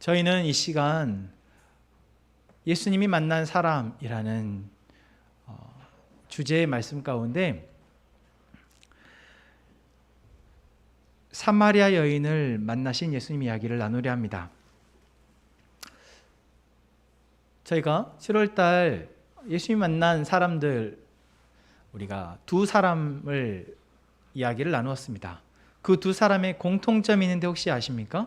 저희는 이 시간 예수님이 만난 사람이라는 주제의 말씀 가운데 사마리아 여인을 만나신 예수님 이야기를 나누려 합니다. 저희가 7월달 예수님 만난 사람들, 우리가 두 사람을 이야기를 나누었습니다. 그 두 사람의 공통점이 있는데 혹시 아십니까?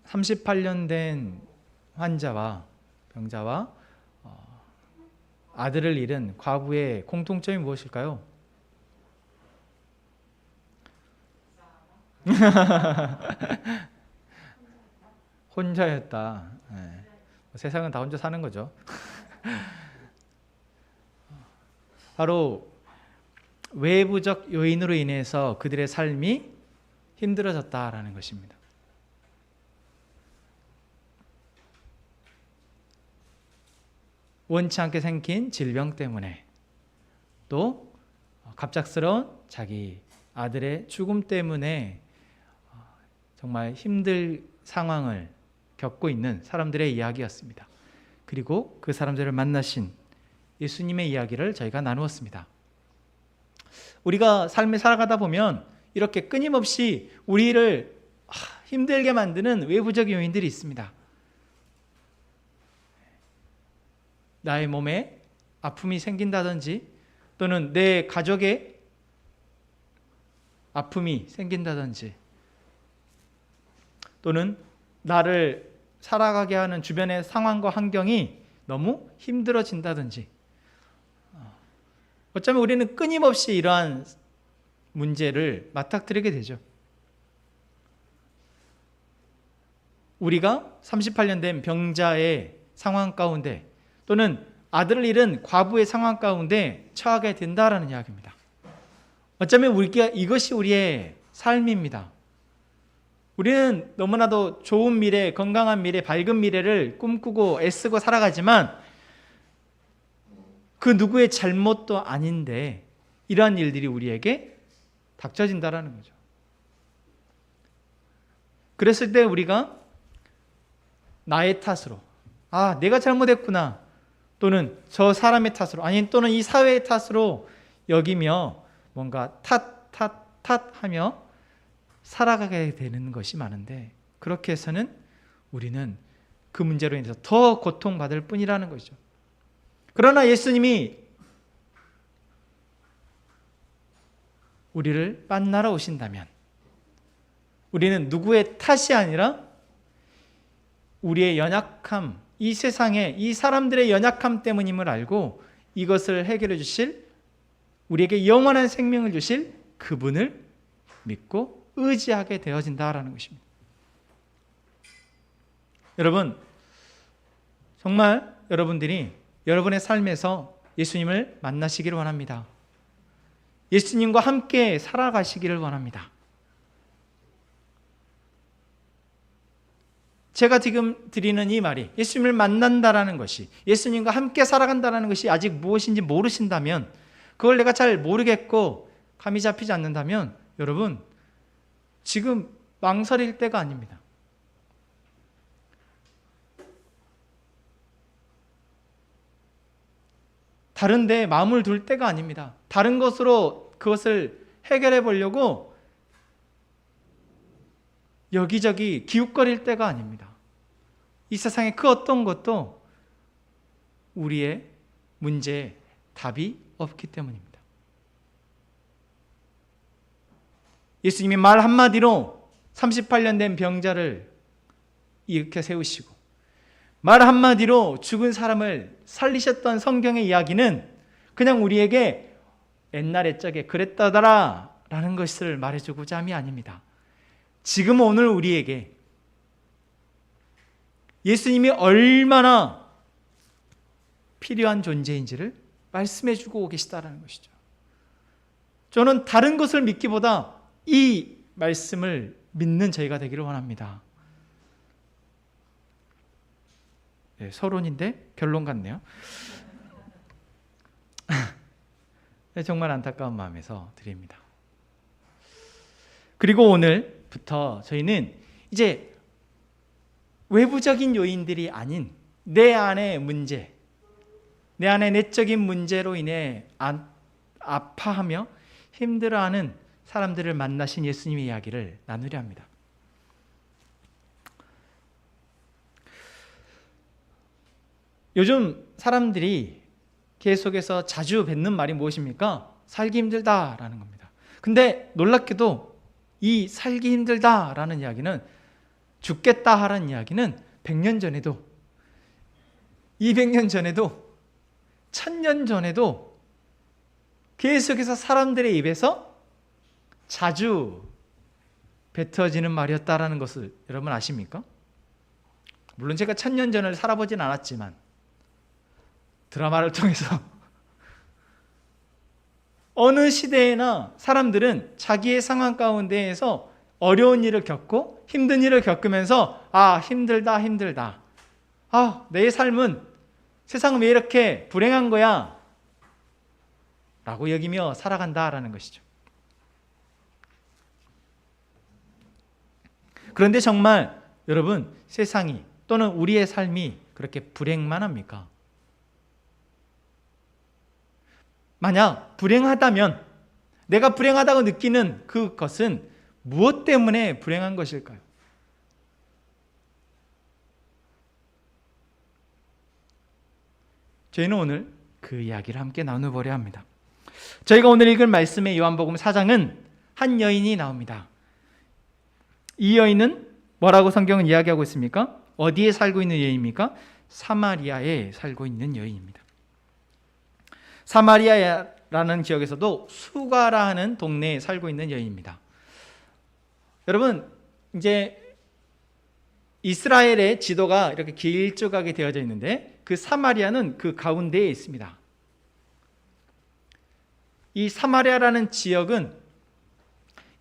38년 된 환자와 병자와 아들을 잃은 과부의 공통점이 무엇일까요? 혼자였다. 네. 세상은 다 혼자 사는 거죠. 바로 외부적 요인으로 인해서 그들의 삶이 힘들어졌다라는 것입니다. 원치 않게 생긴 질병 때문에, 또 갑작스러운 자기 아들의 죽음 때문에 정말 힘들 상황을 겪고 있는 사람들의 이야기였습니다. 그리고 그 사람들을 만나신 예수님의 이야기를 저희가 나누었습니다. 우리가 삶을 살아가다 보면 이렇게 끊임없이 우리를 힘들게 만드는 외부적 요인들이 있습니다. 나의 몸에 아픔이 생긴다든지, 또는 내 가족의 아픔이 생긴다든지, 또는 나를 살아가게 하는 주변의 상황과 환경이 너무 힘들어진다든지, 어쩌면 우리는 끊임없이 이러한 문제를 맞닥뜨리게 되죠. 우리가 38년 된 병자의 상황 가운데, 또는 아들을 잃은 과부의 상황 가운데 처하게 된다라는 이야기입니다. 어쩌면 우리가 이것이 우리의 삶입니다. 우리는 너무나도 좋은 미래, 건강한 미래, 밝은 미래를 꿈꾸고 애쓰고 살아가지만 그 누구의 잘못도 아닌데 이러한 일들이 우리에게 닥쳐진다라는 거죠. 그랬을 때 우리가 나의 탓으로, 내가 잘못했구나, 또는 저 사람의 탓으로, 아니 또는 이 사회의 탓으로 여기며 뭔가 탓하며 살아가게 되는 것이 많은데, 그렇게 해서는 우리는 그 문제로 인해서 더 고통받을 뿐이라는 것이죠. 그러나 예수님이 우리를 만나러 오신다면 우리는 누구의 탓이 아니라 우리의 연약함, 이 세상에 이 사람들의 연약함 때문임을 알고 이것을 해결해 주실, 우리에게 영원한 생명을 주실 그분을 믿고 의지하게 되어진다라는 것입니다. 여러분, 정말 여러분들이 여러분의 삶에서 예수님을 만나시기를 원합니다. 예수님과 함께 살아가시기를 원합니다. 제가 지금 드리는 이 말이, 예수님을 만난다라는 것이, 예수님과 함께 살아간다는 것이 아직 무엇인지 모르신다면, 그걸 내가 잘 모르겠고 감이 잡히지 않는다면, 여러분 지금 망설일 때가 아닙니다. 다른 데 마음을 둘 때가 아닙니다. 다른 것으로 그것을 해결해 보려고 여기저기 기웃거릴 때가 아닙니다. 이 세상에 그 어떤 것도 우리의 문제에 답이 없기 때문입니다. 예수님이 말 한마디로 38년 된 병자를 일으켜 세우시고, 말 한마디로 죽은 사람을 살리셨던 성경의 이야기는 그냥 우리에게 옛날 옛적에 그랬다더라 라는 것을 말해주고자 함이 아닙니다. 지금 오늘 우리에게 예수님이 얼마나 필요한 존재인지를 말씀해주고 계시다는 것이죠. 저는 다른 것을 믿기보다 이 말씀을 믿는 저희가 되기를 원합니다. 서론인데 결론 같네요. 정말 안타까운 마음에서 드립니다. 그리고 오늘부터 저희는 이제 외부적인 요인들이 아닌 내 안의 문제, 내 안의 내적인 문제로 인해 아파하며 힘들어하는 사람들을 만나신 예수님의 이야기를 나누려 합니다. 요즘 사람들이 계속해서 자주 뱉는 말이 무엇입니까? 살기 힘들다라는 겁니다. 근데 놀랍게도 이 살기 힘들다라는 이야기는, 죽겠다 하라는 이야기는 100년 전에도, 200년 전에도, 1000년 전에도 계속해서 사람들의 입에서 자주 뱉어지는 말이었다라는 것을 여러분 아십니까? 물론 제가 1000년 전을 살아보진 않았지만 드라마를 통해서 어느 시대에나 사람들은 자기의 상황 가운데에서 어려운 일을 겪고 힘든 일을 겪으면서 힘들다 힘들다, 내 삶은, 세상은 왜 이렇게 불행한 거야 라고 여기며 살아간다라는 것이죠. 그런데 정말 여러분, 세상이 또는 우리의 삶이 그렇게 불행만 합니까? 만약 불행하다면, 내가 불행하다고 느끼는 그것은 무엇 때문에 불행한 것일까요? 저희는 오늘 그 이야기를 함께 나눠보려 합니다. 저희가 오늘 읽을 말씀의 요한복음 4장은 한 여인이 나옵니다. 이 여인은 뭐라고 성경은 이야기하고 있습니까? 어디에 살고 있는 여인입니까? 사마리아에 살고 있는 여인입니다. 사마리아라는 지역에서도 수가라 하는 동네에 살고 있는 여인입니다. 여러분, 이제 이스라엘의 지도가 이렇게 길쭉하게 되어져 있는데 그 사마리아는 그 가운데에 있습니다. 이 사마리아라는 지역은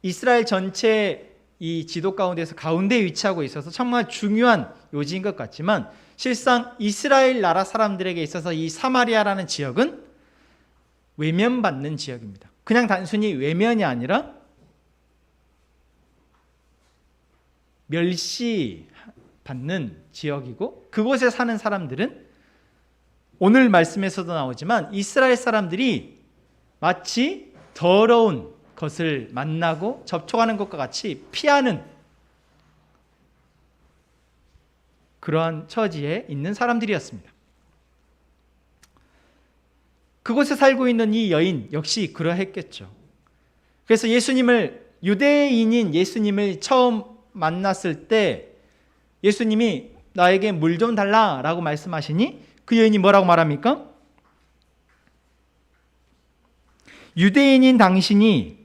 이스라엘 전체 이 지도 가운데서 가운데에 위치하고 있어서 정말 중요한 요지인 것 같지만, 실상 이스라엘 나라 사람들에게 있어서 이 사마리아라는 지역은 외면받는 지역입니다. 그냥 단순히 외면이 아니라 멸시받는 지역이고, 그곳에 사는 사람들은 오늘 말씀에서도 나오지만 이스라엘 사람들이 마치 더러운 것을 만나고 접촉하는 것과 같이 피하는 그러한 처지에 있는 사람들이었습니다. 그곳에 살고 있는 이 여인 역시 그러했겠죠. 그래서 유대인인 예수님을 처음 만났을 때 예수님이 나에게 물 좀 달라라고 말씀하시니 그 여인이 뭐라고 말합니까? 유대인인 당신이,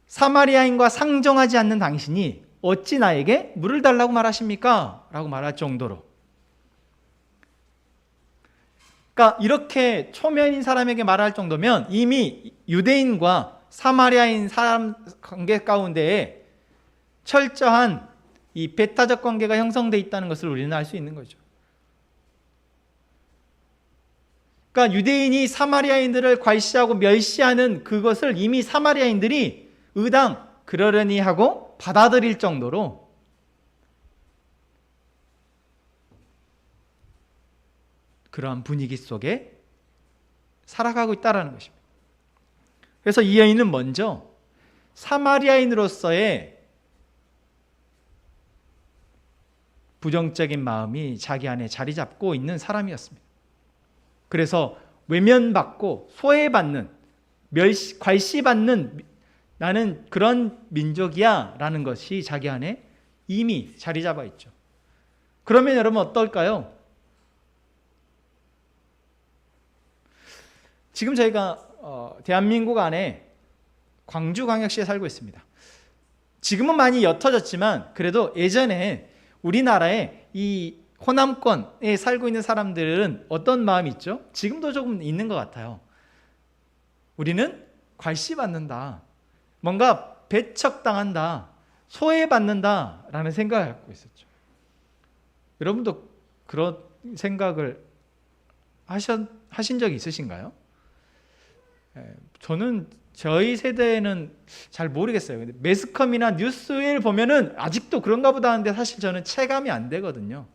사마리아인과 상종하지 않는 당신이 어찌 나에게 물을 달라고 말하십니까? 라고 말할 정도로, 그러니까 이렇게 초면인 사람에게 말할 정도면 이미 유대인과 사마리아인 사람 관계 가운데에 철저한 이 배타적 관계가 형성되어 있다는 것을 우리는 알 수 있는 거죠. 그러니까 유대인이 사마리아인들을 괄시하고 멸시하는 그것을 이미 사마리아인들이 의당 그러려니 하고 받아들일 정도로 그러한 분위기 속에 살아가고 있다는 것입니다. 그래서 이 여인은 먼저 사마리아인으로서의 부정적인 마음이 자기 안에 자리 잡고 있는 사람이었습니다. 그래서 외면받고 소외받는, 괄시받는, 나는 그런 민족이야 라는 것이 자기 안에 이미 자리 잡아 있죠. 그러면 여러분 어떨까요? 지금 저희가 대한민국 안에 광주광역시에 살고 있습니다. 지금은 많이 옅어졌지만 그래도 예전에 우리나라에 이 호남권에 살고 있는 사람들은 어떤 마음이 있죠? 지금도 조금 있는 것 같아요. 우리는 괄시받는다, 뭔가 배척당한다, 소외받는다 라는 생각을 갖고 있었죠. 여러분도 그런 생각을 하신 적이 있으신가요? 저는 저희 세대에는 잘 모르겠어요. 근데 매스컴이나 뉴스에 보면은 아직도 그런가 보다 하는데 사실 저는 체감이 안 되거든요.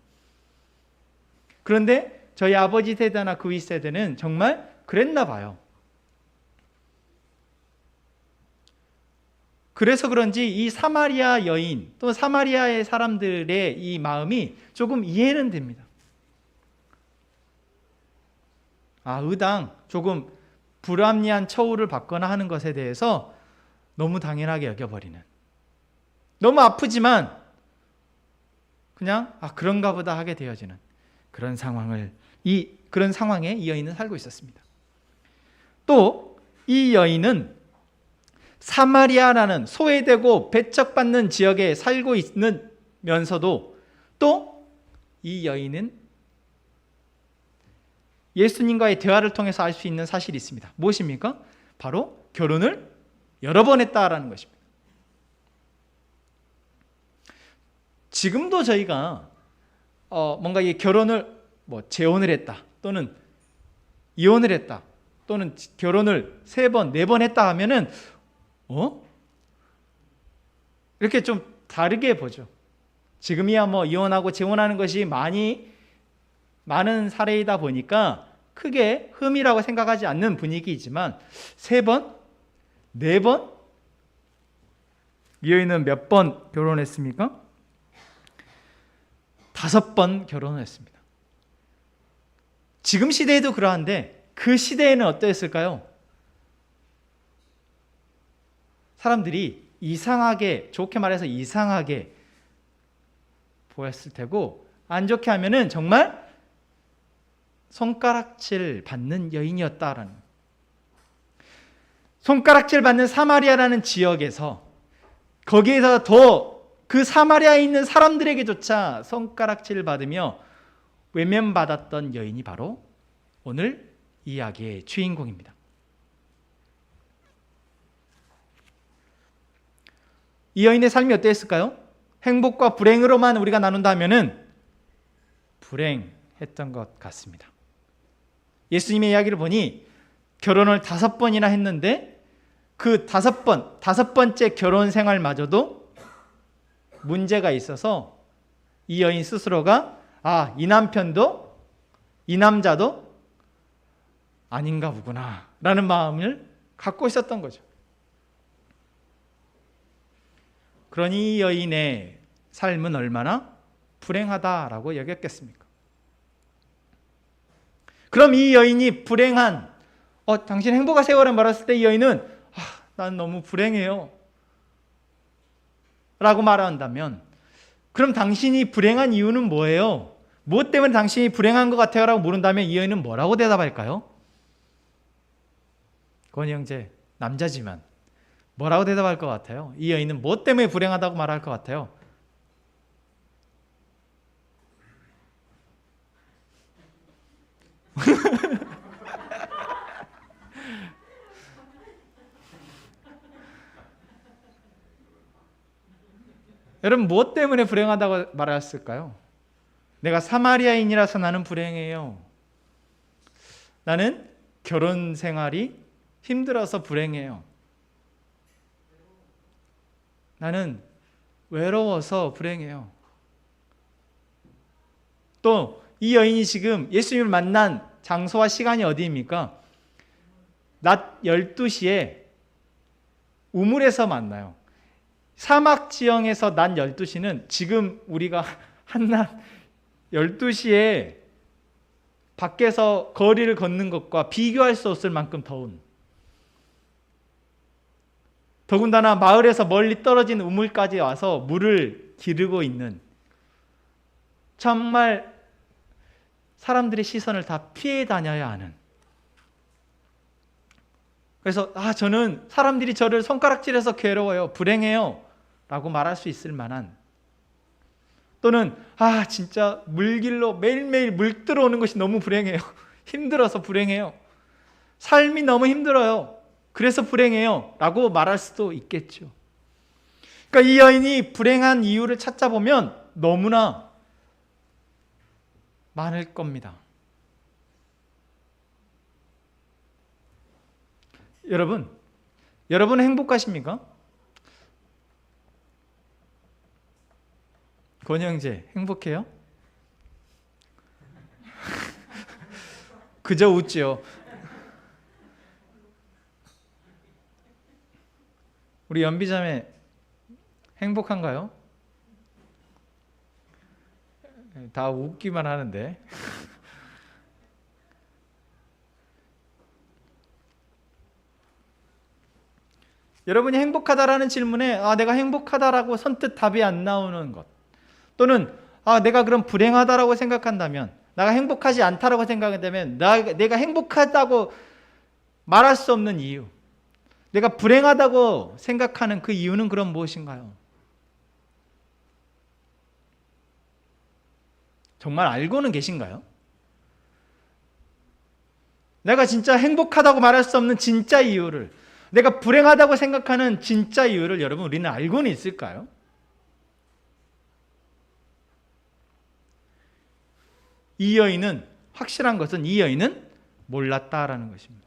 그런데 저희 아버지 세대나 그 윗세대는 정말 그랬나 봐요. 그래서 그런지 이 사마리아 여인 또 사마리아의 사람들의 이 마음이 조금 이해는 됩니다. 의당 조금 불합리한 처우를 받거나 하는 것에 대해서 너무 당연하게 여겨버리는, 너무 아프지만 그냥 그런가 보다 하게 되어지는 그런 상황에 이 여인은 살고 있었습니다. 또 이 여인은 사마리아라는 소외되고 배척받는 지역에 살고 있으면서도 또 이 여인은 예수님과의 대화를 통해서 알 수 있는 사실이 있습니다. 무엇입니까? 바로 결혼을 여러 번 했다라는 것입니다. 지금도 저희가 뭔가 이 결혼을 재혼을 했다 또는 이혼을 했다 또는 결혼을 3번, 4번 했다 하면은 이렇게 좀 다르게 보죠. 지금이야 이혼하고 재혼하는 것이 많은 사례이다 보니까 크게 흠이라고 생각하지 않는 분위기이지만 3번, 4번? 이 여인은 몇 번 결혼했습니까? 5번 결혼을 했습니다. 지금 시대에도 그러한데 그 시대에는 어떠했을까요? 사람들이 이상하게, 좋게 말해서 이상하게 보였을 테고, 안 좋게 하면은 정말 손가락질 받는 여인이었다라는, 손가락질 받는 사마리아라는 지역에서, 거기에서 더 그 사마리아에 있는 사람들에게조차 손가락질을 받으며 외면받았던 여인이 바로 오늘 이야기의 주인공입니다. 이 여인의 삶이 어땠을까요? 행복과 불행으로만 우리가 나눈다면은 불행했던 것 같습니다. 예수님의 이야기를 보니 결혼을 5번이나 했는데 그 5번째 결혼 생활마저도 문제가 있어서 이 여인 스스로가 이 남편도 이 남자도 아닌가 보구나 라는 마음을 갖고 있었던 거죠. 그러니 이 여인의 삶은 얼마나 불행하다라고 여겼겠습니까? 그럼 이 여인이 불행한 당신 행복하세요라고 말했을 때 이 여인은 난 너무 불행해요 라고 말한다면, 그럼 당신이 불행한 이유는 뭐예요? 무엇 때문에 당신이 불행한 것 같아요? 라고 물은다면 이 여인은 뭐라고 대답할까요? 권희 형제, 남자지만 뭐라고 대답할 것 같아요? 이 여인은 무엇 때문에 불행하다고 말할 것 같아요? 여러분, 무엇 때문에 불행하다고 말했을까요? 내가 사마리아인이라서 나는 불행해요. 나는 결혼 생활이 힘들어서 불행해요. 나는 외로워서 불행해요. 또 이 여인이 지금 예수님을 만난 장소와 시간이 어디입니까? 낮 12시에 우물에서 만나요. 사막 지형에서 낮 12시는 지금 우리가 한낮 12시에 밖에서 거리를 걷는 것과 비교할 수 없을 만큼 더운, 더군다나 마을에서 멀리 떨어진 우물까지 와서 물을 기르고 있는, 정말 사람들의 시선을 다 피해 다녀야 하는, 그래서 저는 사람들이 저를 손가락질해서 괴로워요, 불행해요 라고 말할 수 있을 만한, 또는 진짜 물길로 매일매일 물 들어오는 것이 너무 불행해요, 힘들어서 불행해요, 삶이 너무 힘들어요, 그래서 불행해요 라고 말할 수도 있겠죠. 그러니까 이 여인이 불행한 이유를 찾아보면 너무나 많을 겁니다. 여러분 행복하십니까? 권희 형제 행복해요? 그저 웃지요. 우리 연비자매 행복한가요? 다 웃기만 하는데. 여러분이 행복하다라는 질문에 내가 행복하다라고 선뜻 답이 안 나오는 것, 또는 내가 그럼 불행하다라고 생각한다면, 내가 행복하지 않다라고 생각한다면, 내가 행복하다고 말할 수 없는 이유, 내가 불행하다고 생각하는 그 이유는 그럼 무엇인가요? 정말 알고는 계신가요? 내가 진짜 행복하다고 말할 수 없는 진짜 이유를, 내가 불행하다고 생각하는 진짜 이유를 여러분 우리는 알고는 있을까요? 이 여인은, 확실한 것은 이 여인은 몰랐다라는 것입니다.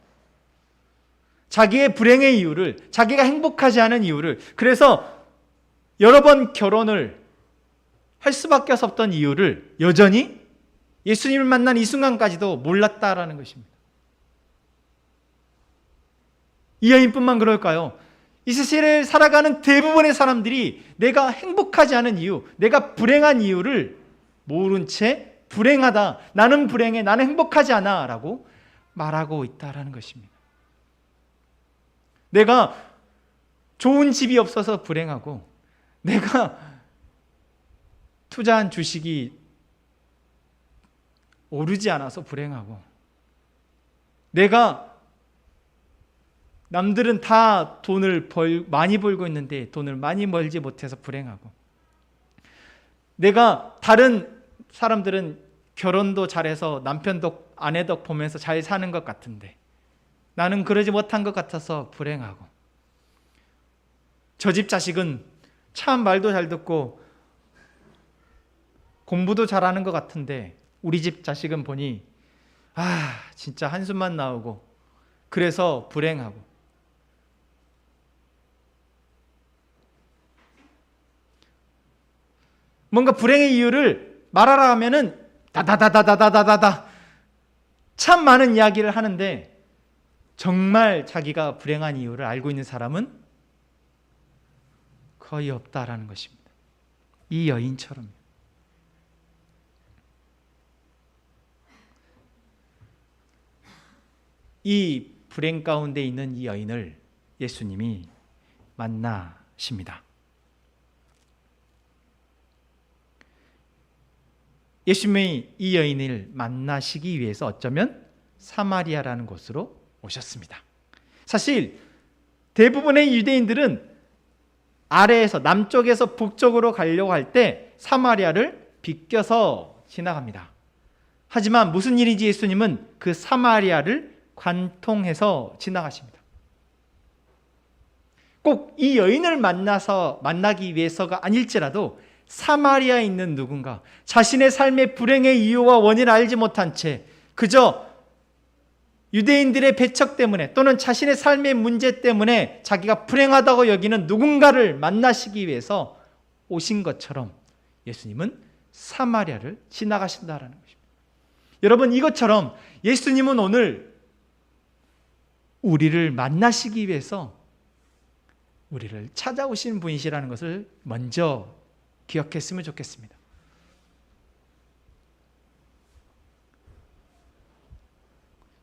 자기의 불행의 이유를, 자기가 행복하지 않은 이유를, 그래서 여러 번 결혼을 할 수밖에 없었던 이유를 여전히 예수님을 만난 이 순간까지도 몰랐다라는 것입니다. 이 여인뿐만 그럴까요? 이 세상을 살아가는 대부분의 사람들이 내가 행복하지 않은 이유, 내가 불행한 이유를 모른 채 불행하다, 나는 불행해, 나는 행복하지 않아 라고 말하고 있다라는 것입니다. 내가 좋은 집이 없어서 불행하고, 내가 투자한 주식이 오르지 않아서 불행하고, 내가 남들은 다 돈을 많이 벌고 있는데 돈을 많이 벌지 못해서 불행하고, 내가 다른 사람들은 결혼도 잘해서 남편 덕, 아내 덕 보면서 잘 사는 것 같은데 나는 그러지 못한 것 같아서 불행하고, 저 집 자식은 참 말도 잘 듣고 공부도 잘하는 것 같은데 우리 집 자식은 보니 진짜 한숨만 나오고 그래서 불행하고, 뭔가 불행의 이유를 말하라 하면은 다다다다다다다다 참 많은 이야기를 하는데, 정말 자기가 불행한 이유를 알고 있는 사람은 거의 없다라는 것입니다. 이 여인처럼. 이 불행 가운데 있는 이 여인을 예수님이 만나십니다. 예수님이 이 여인을 만나시기 위해서 어쩌면 사마리아라는 곳으로 오셨습니다. 사실 대부분의 유대인들은 아래에서, 남쪽에서 북쪽으로 가려고 할 때 사마리아를 비껴서 지나갑니다. 하지만 무슨 일인지 예수님은 그 사마리아를 관통해서 지나가십니다. 꼭 이 여인을 만나기 위해서가 아닐지라도 사마리아에 있는 누군가, 자신의 삶의 불행의 이유와 원인을 알지 못한 채 그저 유대인들의 배척 때문에, 또는 자신의 삶의 문제 때문에 자기가 불행하다고 여기는 누군가를 만나시기 위해서 오신 것처럼 예수님은 사마리아를 지나가신다라는 것입니다. 여러분, 이것처럼 예수님은 오늘 우리를 만나시기 위해서 우리를 찾아오신 분이시라는 것을 먼저 기억했으면 좋겠습니다.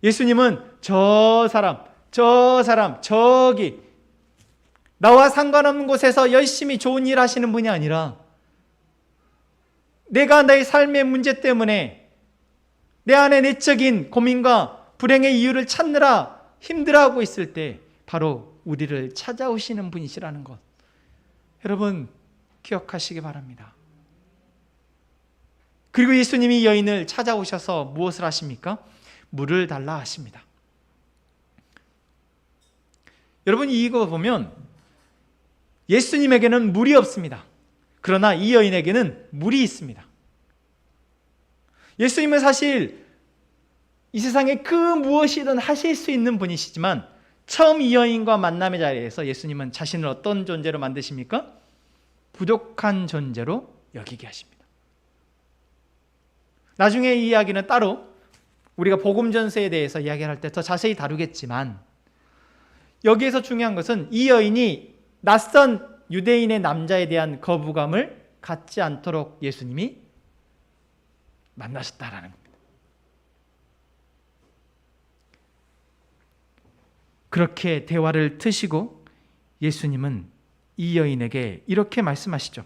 예수님은 저 사람, 저기 나와 상관없는 곳에서 열심히 좋은 일 하시는 분이 아니라, 내가 내 삶의 문제 때문에 내 안에 내적인 고민과 불행의 이유를 찾느라 힘들어하고 있을 때 바로 우리를 찾아오시는 분이시라는 것, 여러분 기억하시기 바랍니다. 그리고 예수님이 여인을 찾아오셔서 무엇을 하십니까? 물을 달라 하십니다. 여러분, 이거 보면 예수님에게는 물이 없습니다. 그러나 이 여인에게는 물이 있습니다. 예수님은 사실 이 세상에 그 무엇이든 하실 수 있는 분이시지만 처음 이 여인과 만남의 자리에서 예수님은 자신을 어떤 존재로 만드십니까? 부족한 존재로 여기게 하십니다. 나중에 이 이야기는 따로 우리가 복음 전서에 대해서 이야기할 때 더 자세히 다루겠지만, 여기에서 중요한 것은 이 여인이 낯선 유대인의 남자에 대한 거부감을 갖지 않도록 예수님이 만나셨다라는 겁니다. 그렇게 대화를 트시고 예수님은 이 여인에게 이렇게 말씀하시죠.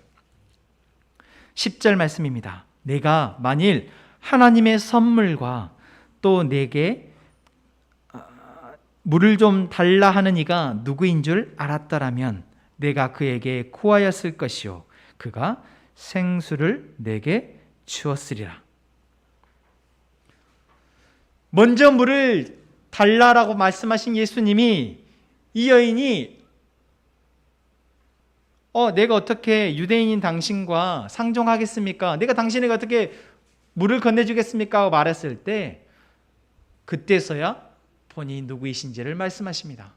10절 말씀입니다. 내가 만일 하나님의 선물과 또 내게 물을 좀 달라 하는 이가 누구인 줄 알았더라면 내가 그에게 구하였을 것이요 그가 생수를 내게 주었으리라. 먼저 물을 달라라고 말씀하신 예수님이, 이 여인이 내가 어떻게 유대인인 당신과 상종하겠습니까? 내가 당신에게 어떻게 물을 건네주겠습니까? 하고 말했을 때 그때서야 본인이 누구이신지를 말씀하십니다.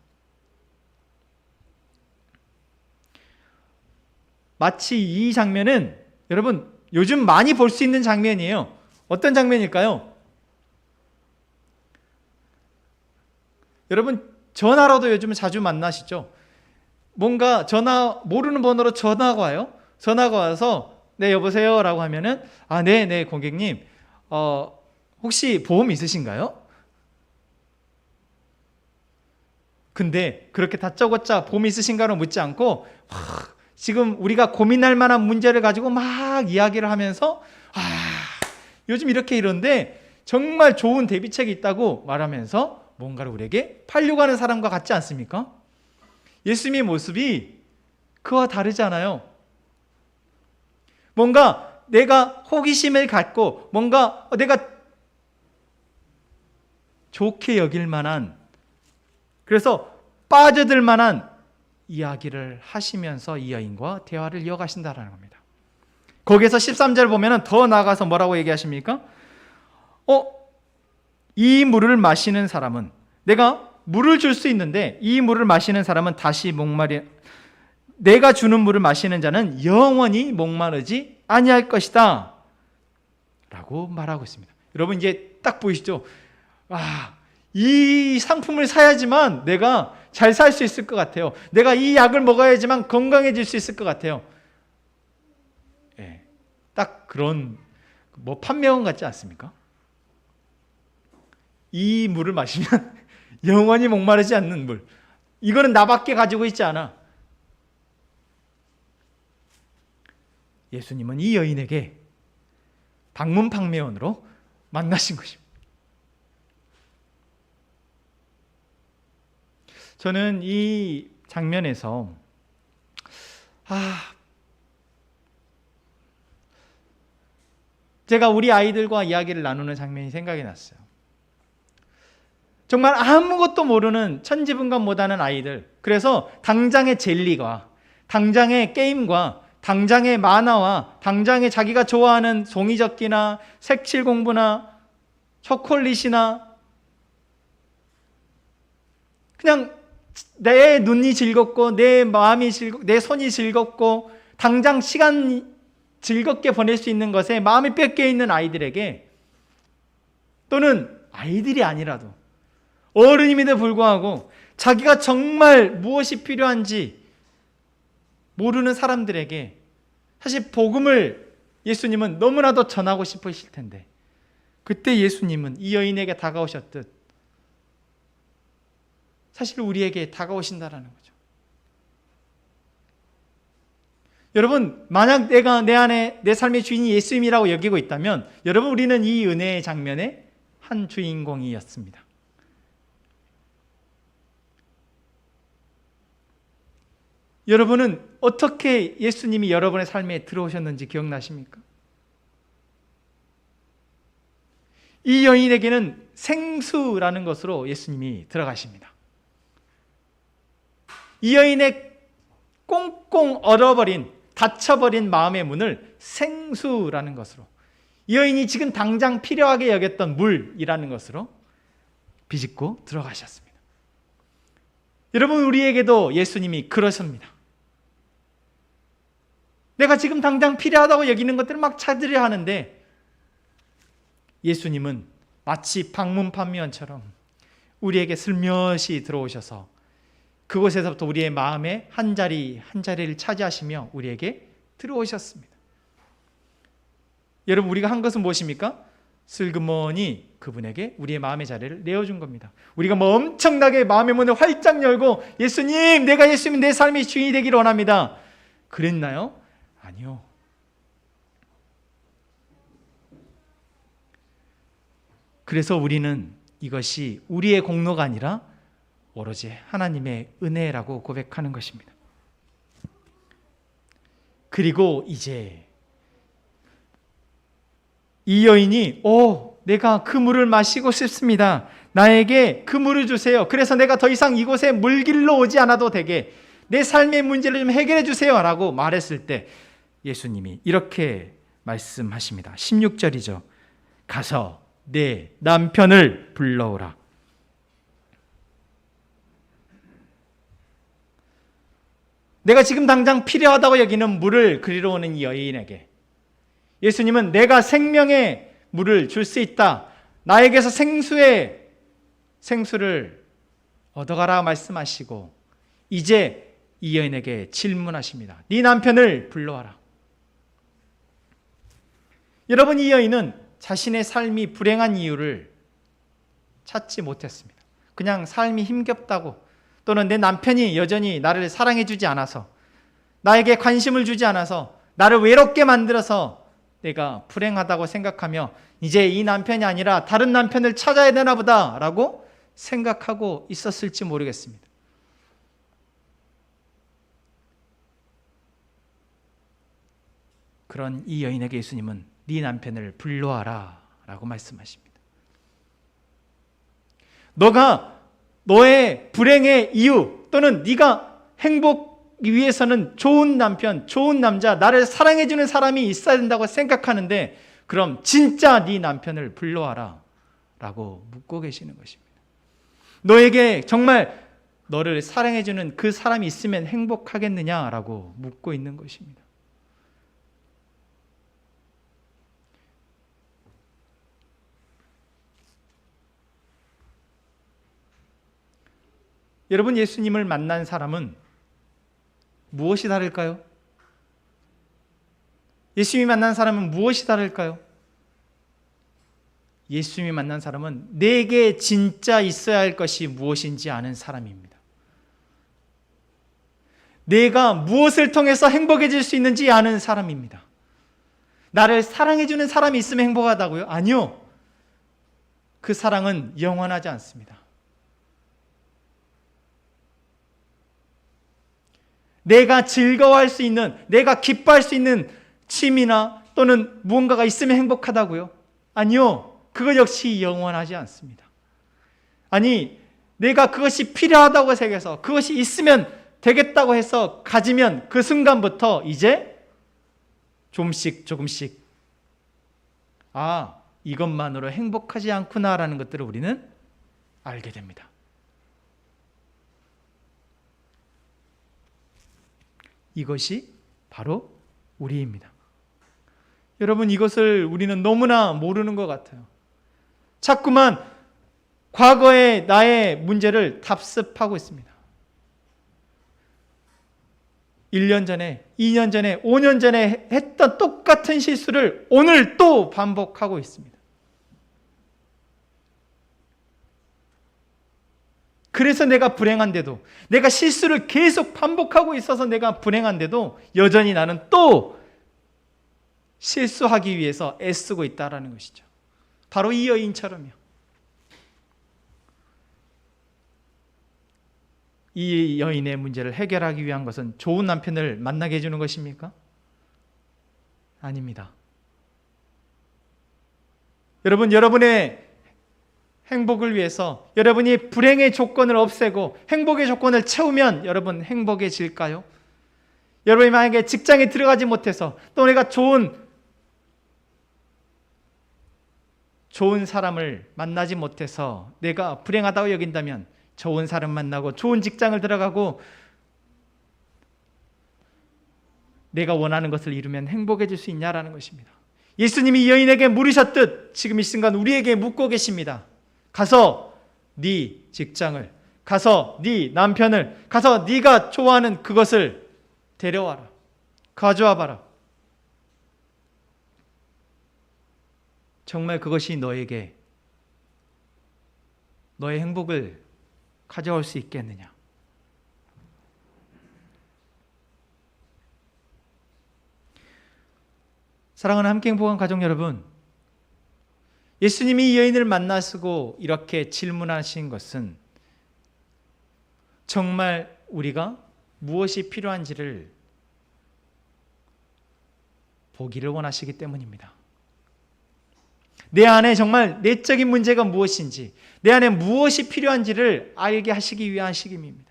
마치 이 장면은 여러분 요즘 많이 볼 수 있는 장면이에요. 어떤 장면일까요? 여러분 전화로도 요즘 자주 만나시죠? 뭔가 모르는 번호로 전화가 와요. 전화가 와서 네 여보세요 라고 하면은 네 고객님 혹시 보험 있으신가요? 근데 그렇게 다짜고짜 보험 있으신가로 묻지 않고 지금 우리가 고민할 만한 문제를 가지고 막 이야기를 하면서 요즘 이런데 정말 좋은 대비책이 있다고 말하면서 뭔가를 우리에게 팔려고 하는 사람과 같지 않습니까? 예수님의 모습이 그와 다르잖아요. 뭔가 내가 호기심을 갖고 뭔가 내가 좋게 여길 만한, 그래서 빠져들 만한 이야기를 하시면서 이 여인과 대화를 이어가신다는 겁니다. 거기에서 13절 보면 더 나아가서 뭐라고 얘기하십니까? 이 물을 마시는 사람은, 내가 물을 줄 수 있는데 이 물을 마시는 사람은 다시 내가 주는 물을 마시는 자는 영원히 목마르지 아니할 것이다 라고 말하고 있습니다. 여러분 이제 딱 보이시죠? 이 상품을 사야지만 내가 잘 살 수 있을 것 같아요. 내가 이 약을 먹어야지만 건강해질 수 있을 것 같아요. 딱 그런 판매원 같지 않습니까? 이 물을 마시면 영원히 목마르지 않는 물. 이거는 나밖에 가지고 있지 않아. 예수님은 이 여인에게 방문 판매원으로 만나신 것입니다. 저는 이 장면에서 제가 우리 아이들과 이야기를 나누는 장면이 생각이 났어요. 정말 아무것도 모르는 천지분간 못하는 아이들, 그래서 당장의 젤리와 당장의 게임과 당장의 만화와 당장의 자기가 좋아하는 종이접기나 색칠 공부나 초콜릿이나 그냥 내 눈이 즐겁고 내 마음이 즐겁고 내 손이 즐겁고 당장 시간 즐겁게 보낼 수 있는 것에 마음이 뺏겨 있는 아이들에게, 또는 아이들이 아니라도 어른임에도 불구하고 자기가 정말 무엇이 필요한지 모르는 사람들에게 사실 복음을 예수님은 너무나도 전하고 싶으실 텐데, 그때 예수님은 이 여인에게 다가오셨듯 사실 우리에게 다가오신다라는 거죠. 여러분, 만약 내가 내 안에 내 삶의 주인이 예수님이라고 여기고 있다면 여러분, 우리는 이 은혜의 장면의 한 주인공이었습니다. 여러분은 어떻게 예수님이 여러분의 삶에 들어오셨는지 기억나십니까? 이 여인에게는 생수라는 것으로 예수님이 들어가십니다. 이 여인의 꽁꽁 얼어버린, 닫혀버린 마음의 문을 생수라는 것으로, 이 여인이 지금 당장 필요하게 여겼던 물이라는 것으로 비집고 들어가셨습니다. 여러분, 우리에게도 예수님이 그러십니다. 내가 지금 당장 필요하다고 여기는 것들을 막 찾으려 하는데 예수님은 마치 방문 판매원처럼 우리에게 슬며시 들어오셔서 그곳에서부터 우리의 마음의 한 자리를 차지하시며 우리에게 들어오셨습니다. 여러분, 우리가 한 것은 무엇입니까? 슬그머니 그분에게 우리의 마음의 자리를 내어준 겁니다. 우리가 뭐 엄청나게 마음의 문을 활짝 열고 예수님, 내가 예수님 내 삶의 주인이 되기를 원합니다, 그랬나요? 아니요. 그래서 우리는 이것이 우리의 공로가 아니라 오로지 하나님의 은혜라고 고백하는 것입니다. 그리고 이제 이 여인이 내가 그 물을 마시고 싶습니다, 나에게 그 물을 주세요, 그래서 내가 더 이상 이곳에 물길로 오지 않아도 되게 내 삶의 문제를 좀 해결해 주세요 라고 말했을 때 예수님이 이렇게 말씀하십니다. 16절이죠. 가서 내 남편을 불러오라. 내가 지금 당장 필요하다고 여기는 물을 그리러 오는 이 여인에게 예수님은 내가 생명의 물을 줄 수 있다, 나에게서 생수를 얻어가라 말씀하시고 이제 이 여인에게 질문하십니다. 네 남편을 불러와라. 여러분, 이 여인은 자신의 삶이 불행한 이유를 찾지 못했습니다. 그냥 삶이 힘겹다고, 또는 내 남편이 여전히 나를 사랑해 주지 않아서, 나에게 관심을 주지 않아서, 나를 외롭게 만들어서 내가 불행하다고 생각하며 이제 이 남편이 아니라 다른 남편을 찾아야 되나 보다 라고 생각하고 있었을지 모르겠습니다. 그런 이 여인에게 예수님은 네 남편을 불러와라 라고 말씀하십니다. 너가 너의 불행의 이유, 또는 네가 행복이 위해서는 좋은 남편, 좋은 남자, 나를 사랑해주는 사람이 있어야 된다고 생각하는데 그럼 진짜 네 남편을 불러와라 라고 묻고 계시는 것입니다. 너에게 정말 너를 사랑해주는 그 사람이 있으면 행복하겠느냐라고 묻고 있는 것입니다. 여러분, 예수님을 만난 사람은 무엇이 다를까요? 예수님이 만난 사람은 무엇이 다를까요? 예수님이 만난 사람은 내게 진짜 있어야 할 것이 무엇인지 아는 사람입니다. 내가 무엇을 통해서 행복해질 수 있는지 아는 사람입니다. 나를 사랑해주는 사람이 있으면 행복하다고요? 아니요. 그 사랑은 영원하지 않습니다. 내가 즐거워할 수 있는, 내가 기뻐할 수 있는 취미나 또는 무언가가 있으면 행복하다고요? 아니요. 그것 역시 영원하지 않습니다. 아니, 내가 그것이 필요하다고 생각해서 그것이 있으면 되겠다고 해서 가지면 그 순간부터 이제 조금씩 이것만으로 행복하지 않구나라는 것들을 우리는 알게 됩니다. 이것이 바로 우리입니다. 여러분, 이것을 우리는 너무나 모르는 것 같아요. 자꾸만 과거의 나의 문제를 답습하고 있습니다. 1년 전에, 2년 전에, 5년 전에 했던 똑같은 실수를 오늘 또 반복하고 있습니다. 그래서 내가 불행한데도, 내가 실수를 계속 반복하고 있어서 내가 불행한데도 여전히 나는 또 실수하기 위해서 애쓰고 있다는 것이죠. 바로 이 여인처럼요. 이 여인의 문제를 해결하기 위한 것은 좋은 남편을 만나게 해주는 것입니까? 아닙니다. 여러분, 여러분의 행복을 위해서 여러분이 불행의 조건을 없애고 행복의 조건을 채우면 여러분 행복해질까요? 여러분이 만약에 직장에 들어가지 못해서 또 내가 좋은 사람을 만나지 못해서 내가 불행하다고 여긴다면 좋은 사람 만나고 좋은 직장을 들어가고 내가 원하는 것을 이루면 행복해질 수 있냐라는 것입니다. 예수님이 이 여인에게 물으셨듯 지금 이 순간 우리에게 묻고 계십니다. 가서 네 직장을, 가서 네 남편을, 가서 네가 좋아하는 그것을 데려와라. 가져와 봐라. 정말 그것이 너에게 너의 행복을 가져올 수 있겠느냐? 사랑하는 함께 행복한 가족 여러분, 예수님이 이 여인을 만나시고 이렇게 질문하신 것은 정말 우리가 무엇이 필요한지를 보기를 원하시기 때문입니다. 내 안에 정말 내적인 문제가 무엇인지, 내 안에 무엇이 필요한지를 알게 하시기 위한 시기입니다.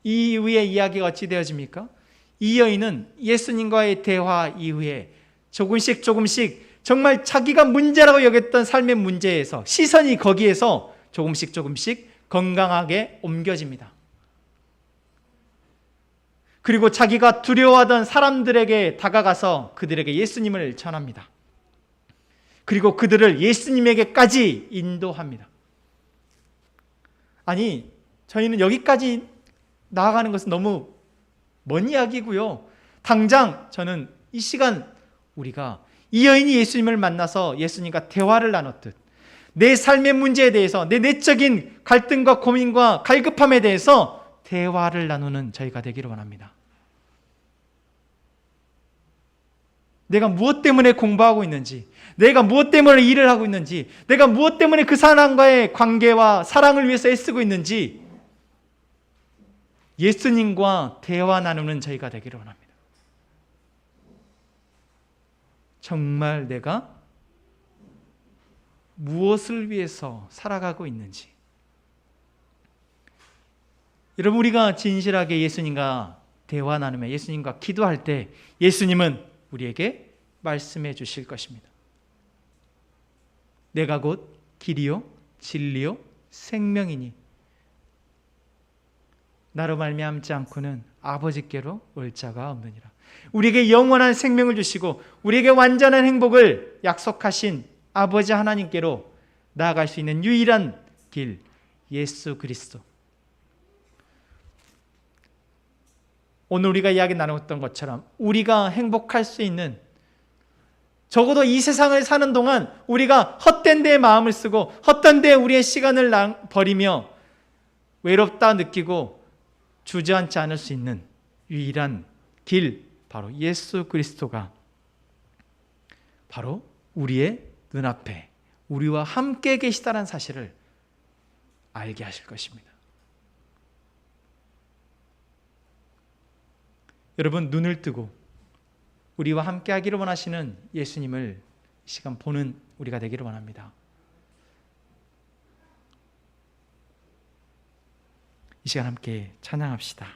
이 이후의 이야기가 어찌 되어집니까? 이 여인은 예수님과의 대화 이후에 조금씩 정말 자기가 문제라고 여겼던 삶의 문제에서 시선이 거기에서 조금씩 건강하게 옮겨집니다. 그리고 자기가 두려워하던 사람들에게 다가가서 그들에게 예수님을 전합니다. 그리고 그들을 예수님에게까지 인도합니다. 아니, 저희는 여기까지 나아가는 것은 너무 먼 이야기고요. 당장 저는 이 시간 우리가 이 여인이 예수님을 만나서 예수님과 대화를 나눴듯 내 삶의 문제에 대해서, 내 내적인 갈등과 고민과 갈급함에 대해서 대화를 나누는 저희가 되기를 원합니다. 내가 무엇 때문에 공부하고 있는지, 내가 무엇 때문에 일을 하고 있는지, 내가 무엇 때문에 그 사람과의 관계와 사랑을 위해서 애쓰고 있는지 예수님과 대화 나누는 저희가 되기를 원합니다. 정말 내가 무엇을 위해서 살아가고 있는지. 여러분, 우리가 진실하게 예수님과 대화 나누며 예수님과 기도할 때 예수님은 우리에게 말씀해 주실 것입니다. 내가 곧 길이요 진리요 생명이니 나로 말미암지 않고는 아버지께로 올 자가 없느니라. 우리에게 영원한 생명을 주시고 우리에게 완전한 행복을 약속하신 아버지 하나님께로 나아갈 수 있는 유일한 길, 예수 그리스도. 오늘 우리가 이야기 나눴던 것처럼 우리가 행복할 수 있는, 적어도 이 세상을 사는 동안 우리가 헛된 데에 마음을 쓰고 헛된 데에 우리의 시간을 버리며 외롭다 느끼고 주저앉지 않을 수 있는 유일한 길, 바로 예수 그리스도가 바로 우리의 눈앞에 우리와 함께 계시다는 사실을 알게 하실 것입니다. 여러분, 눈을 뜨고 우리와 함께 하기를 원하시는 예수님을 이 시간 보는 우리가 되기를 원합니다. 이 시간 함께 찬양합시다.